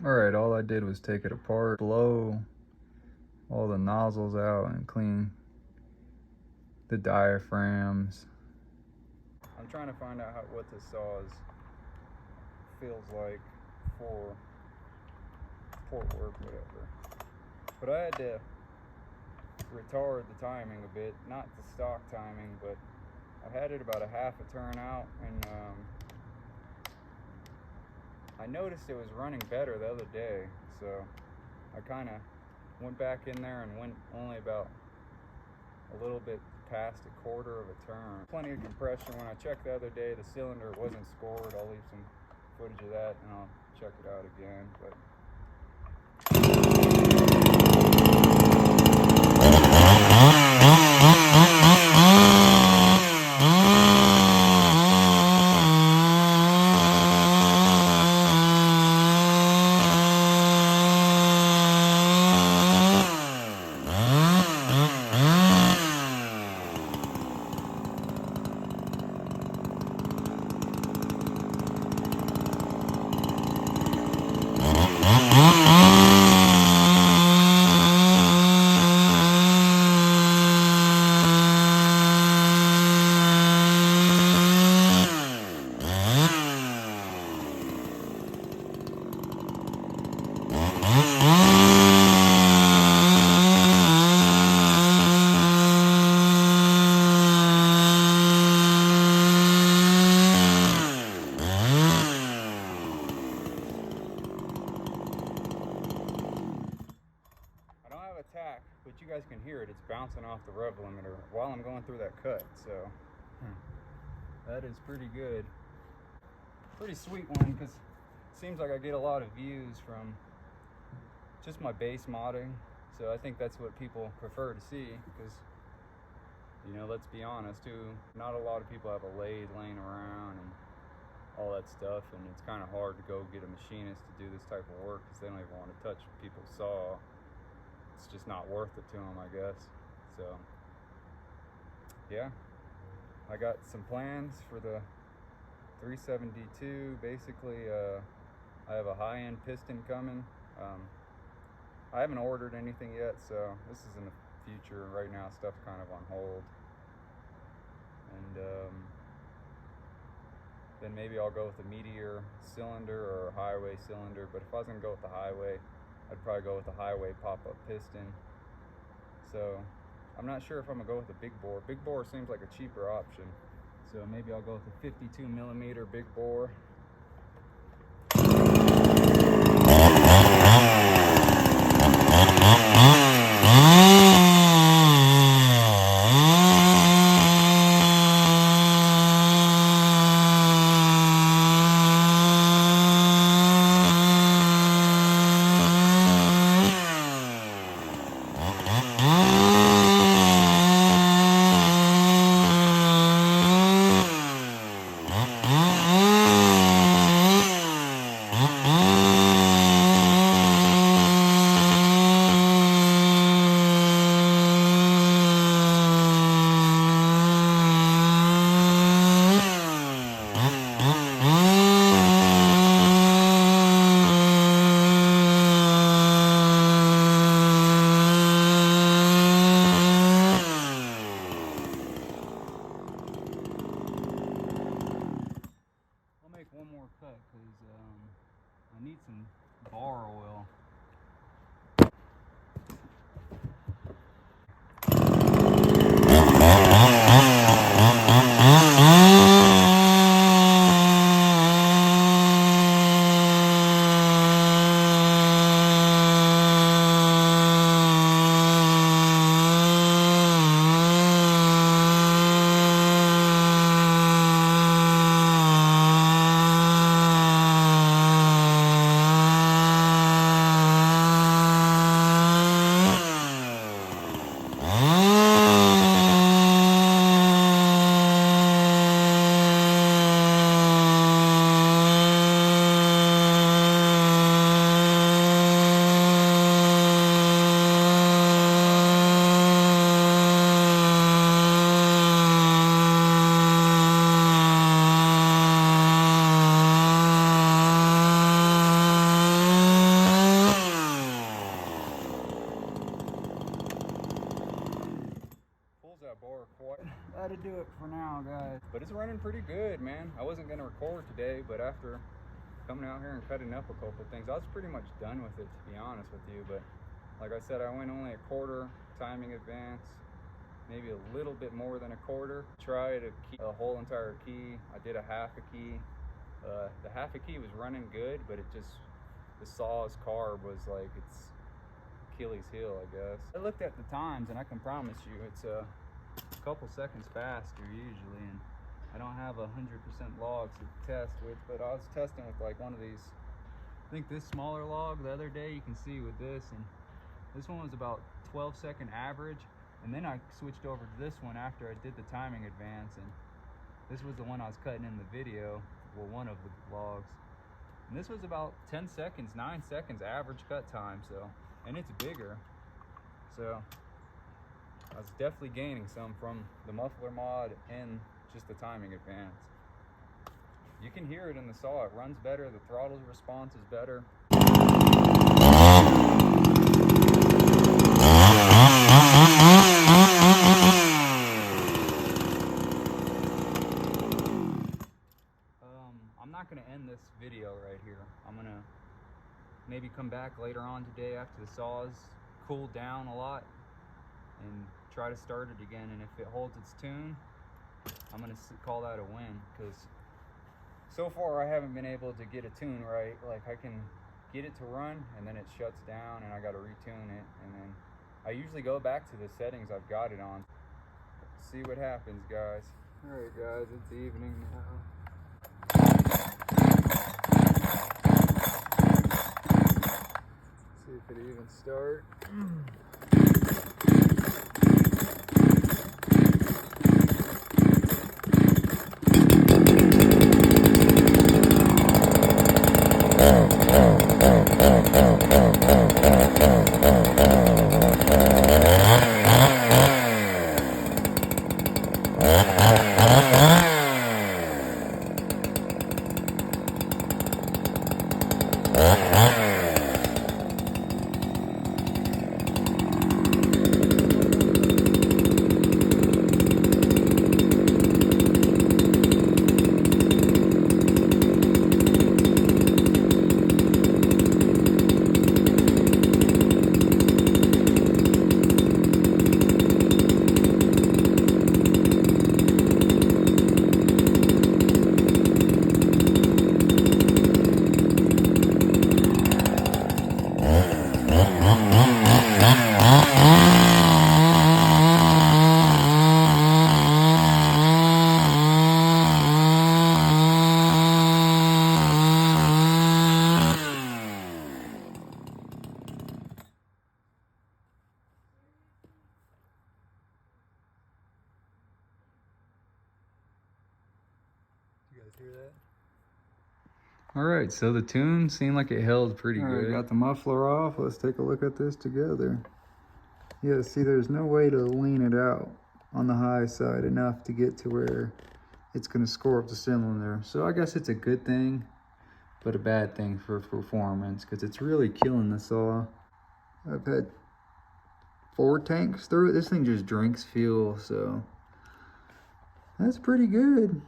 Alright, all I did was take it apart, blow all the nozzles out, and clean the diaphragms. I'm trying to find out what this saw feels like for port work, whatever. But I had to retard the timing a bit, not the stock timing, but I had it about a half a turn out, and I noticed it was running better the other day, so I kind of went back in there and went only about a little bit past a quarter of a turn. Plenty of compression. When I checked the other day, the cylinder wasn't scored. I'll leave some footage of that and I'll check it out again. But you guys can hear it. It's bouncing off the rev limiter while I'm going through that cut, so that is pretty good. Pretty sweet one, because it seems like I get a lot of views from just my base modding, so I think that's what people prefer to see, because, you know, let's be honest too, not a lot of people have a lathe laying around and all that stuff, and it's kind of hard to go get a machinist to do this type of work because they don't even want to touch people's saw. It's just not worth it to them, I guess. So yeah, I got some plans for the 372. Basically, I have a high-end piston coming. I haven't ordered anything yet, so this is in the future. Right now, stuff's kind of on hold. And then maybe I'll go with a Meteor cylinder or a highway cylinder. But if I was gonna go with the highway, I'd probably go with the highway pop-up piston. So I'm not sure if I'm gonna go with a big bore. Big bore seems like a cheaper option. So maybe I'll go with a 52mm big bore. One more cut because I need some bar oil. gotta do it for now, guys. But it's running pretty good, man. I wasn't gonna record today, but after coming out here and cutting up a couple things, I was pretty much done with it, to be honest with you. But like I said, I went only a quarter timing advance, maybe a little bit more than a quarter. Tried a whole entire key. I did a half a key. The half a key was running good, but it just, the saw's carb was like its Achilles heel, I guess. I looked at the times, and I can promise you it's a couple seconds faster usually, and I don't have 100% logs to test with, but I was testing with like one of these, I think this smaller log the other day. You can see with this, and this one was about 12-second average, and then I switched over to this one after I did the timing advance, and this was the one I was cutting in the video, well, one of the logs, and this was about 10 seconds, 9 seconds average cut time. So, and it's bigger, so I was definitely gaining some from the muffler mod and just the timing advance. You can hear it in the saw. It runs better. The throttle response is better. I'm not going to end this video right here. I'm going to maybe come back later on today after the saw's cooled down a lot and try to start it again, and if it holds its tune, I'm gonna call that a win, because so far I haven't been able to get a tune right. Like, I can get it to run and then it shuts down and I gotta retune it, and then I usually go back to the settings I've got it on. See what happens, guys. All right, guys, it's evening now. See if it even start. You guys hear that? All right, so the tune seemed like it held pretty good. Got the muffler off. Let's take a look at this together. Yeah, see, there's no way to lean it out on the high side enough to get to where it's going to score up the cylinder. So I guess it's a good thing, but a bad thing for performance, because it's really killing the saw. I've had 4 tanks through it. This thing just drinks fuel, so that's pretty good.